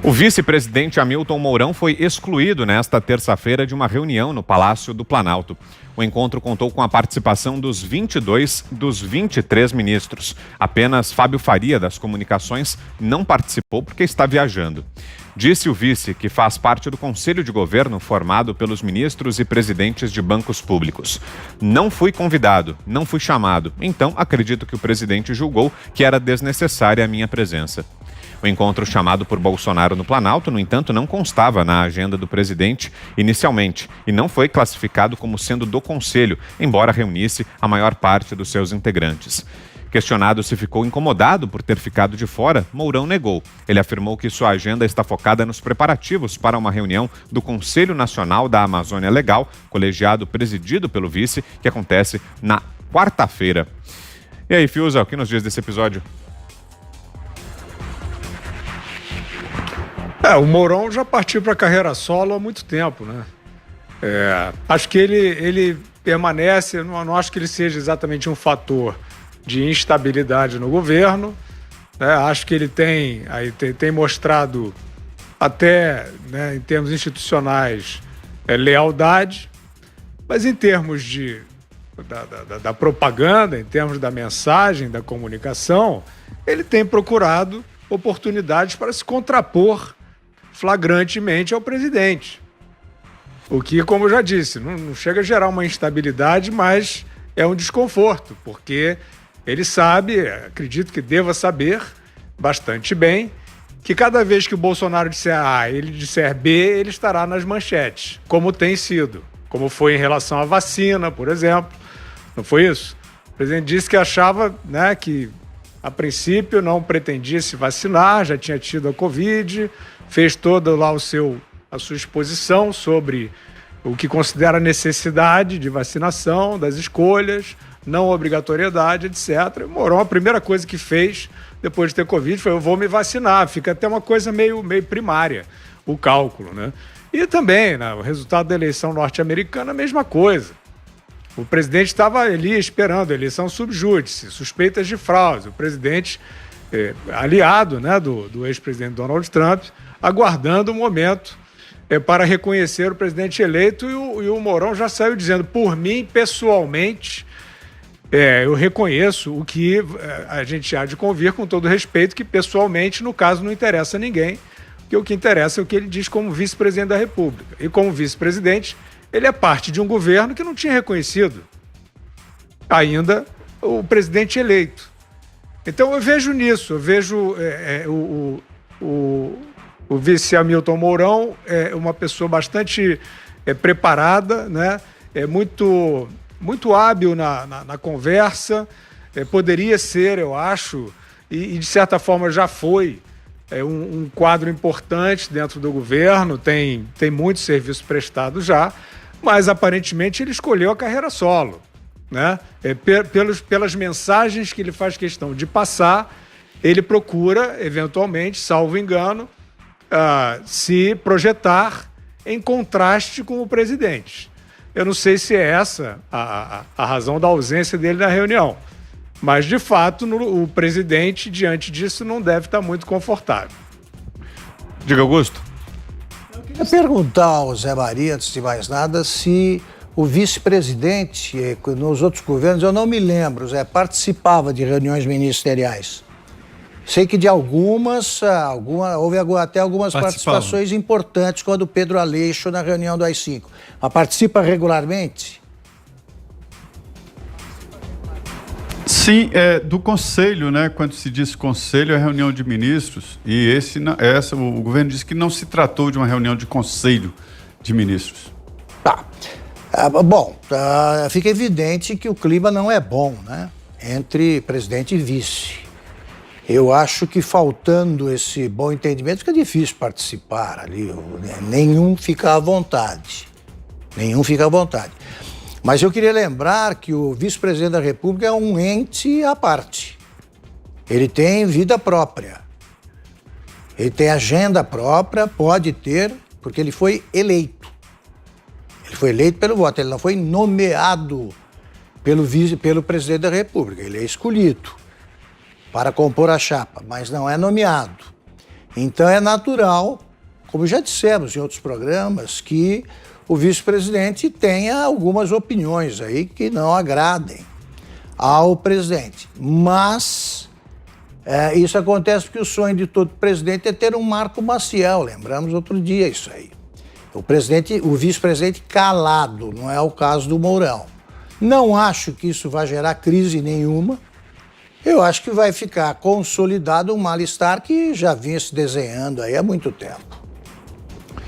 O vice-presidente Hamilton Mourão foi excluído nesta terça-feira de uma reunião no Palácio do Planalto. O encontro contou com a participação dos 22 dos 23 ministros. Apenas Fábio Faria, das Comunicações, não participou porque está viajando. Disse o vice que faz parte do Conselho de Governo formado pelos ministros e presidentes de bancos públicos. Não fui convidado, não fui chamado, então acredito que o presidente julgou que era desnecessária a minha presença. O encontro chamado por Bolsonaro no Planalto, no entanto, não constava na agenda do presidente inicialmente e não foi classificado como sendo do Conselho, embora reunisse a maior parte dos seus integrantes. Questionado se ficou incomodado por ter ficado de fora, Mourão negou. Ele afirmou que sua agenda está focada nos preparativos para uma reunião do Conselho Nacional da Amazônia Legal, colegiado presidido pelo vice, que acontece na quarta-feira. E aí, Fiuza, o que nos diz desse episódio? O Mourão já partiu para a carreira solo há muito tempo, né? Acho que ele permanece, não acho que ele seja exatamente um fator de instabilidade no governo, né? Acho que ele tem mostrado até, né, em termos institucionais, lealdade, mas em termos da propaganda, em termos da mensagem, da comunicação, ele tem procurado oportunidades para se contrapor flagrantemente ao presidente. O que, como eu já disse, não chega a gerar uma instabilidade, mas é um desconforto, porque ele sabe, acredito que deva saber bastante bem, que cada vez que o Bolsonaro disser A e ele disser B, ele estará nas manchetes, como tem sido, como foi em relação à vacina, por exemplo. Não foi isso? O presidente disse que achava, né, que a princípio não pretendia se vacinar, já tinha tido a Covid, fez toda lá a sua exposição sobre o que considera a necessidade de vacinação, das escolhas, não obrigatoriedade, etc. O Mourão, a primeira coisa que fez depois de ter Covid foi: eu vou me vacinar. Fica até uma coisa meio primária, o cálculo, né? E também, né, o resultado da eleição norte-americana, a mesma coisa. O presidente estava ali esperando a eleição sub judice, suspeitas de fraude. O presidente, aliado, né, do ex-presidente Donald Trump, aguardando o momento para reconhecer o presidente eleito, e o Mourão já saiu dizendo: por mim, pessoalmente, eu reconheço o que a gente há de convir, com todo respeito, que pessoalmente, no caso, não interessa a ninguém, porque o que interessa é o que ele diz como vice-presidente da República. E como vice-presidente, ele é parte de um governo que não tinha reconhecido ainda o presidente eleito. Então eu vejo nisso, eu vejo o vice Hamilton Mourão uma pessoa bastante preparada, né? Muito hábil na conversa, poderia ser, eu acho, e de certa forma já foi um quadro importante dentro do governo, tem muito serviço prestado já, mas aparentemente ele escolheu a carreira solo, né? Pelas mensagens que ele faz questão de passar, ele procura, eventualmente, salvo engano, se projetar em contraste com o presidente. Eu não sei se é essa a razão da ausência dele na reunião, mas, de fato, o presidente, diante disso, não deve estar muito confortável. Diga, Augusto. Eu queria perguntar ao Zé Maria, antes de mais nada, se o vice-presidente, nos outros governos, eu não me lembro, Zé, participava de reuniões ministeriais. Sei que de algumas houve até algumas participações importantes, quando o Pedro Aleixo na reunião do AI-5. Mas participa regularmente? Sim, do conselho, né? Quando se diz conselho, é reunião de ministros, e o governo disse que não se tratou de uma reunião de conselho de ministros. Tá. Fica evidente que o clima não é bom, né? Entre presidente e vice. Eu acho que, faltando esse bom entendimento, fica difícil participar ali. Nenhum fica à vontade. Mas eu queria lembrar que o vice-presidente da República é um ente à parte. Ele tem vida própria. Ele tem agenda própria, pode ter, porque ele foi eleito. Ele foi eleito pelo voto, ele não foi nomeado pelo presidente da República. Ele é escolhido para compor a chapa, mas não é nomeado. Então é natural, como já dissemos em outros programas, que o vice-presidente tenha algumas opiniões aí que não agradem ao presidente. Mas isso acontece porque o sonho de todo presidente é ter um Marco Maciel, lembramos outro dia isso aí. O vice-presidente calado, não é o caso do Mourão. Não acho que isso vai gerar crise nenhuma. Eu acho que vai ficar consolidado um mal-estar que já vinha se desenhando aí há muito tempo.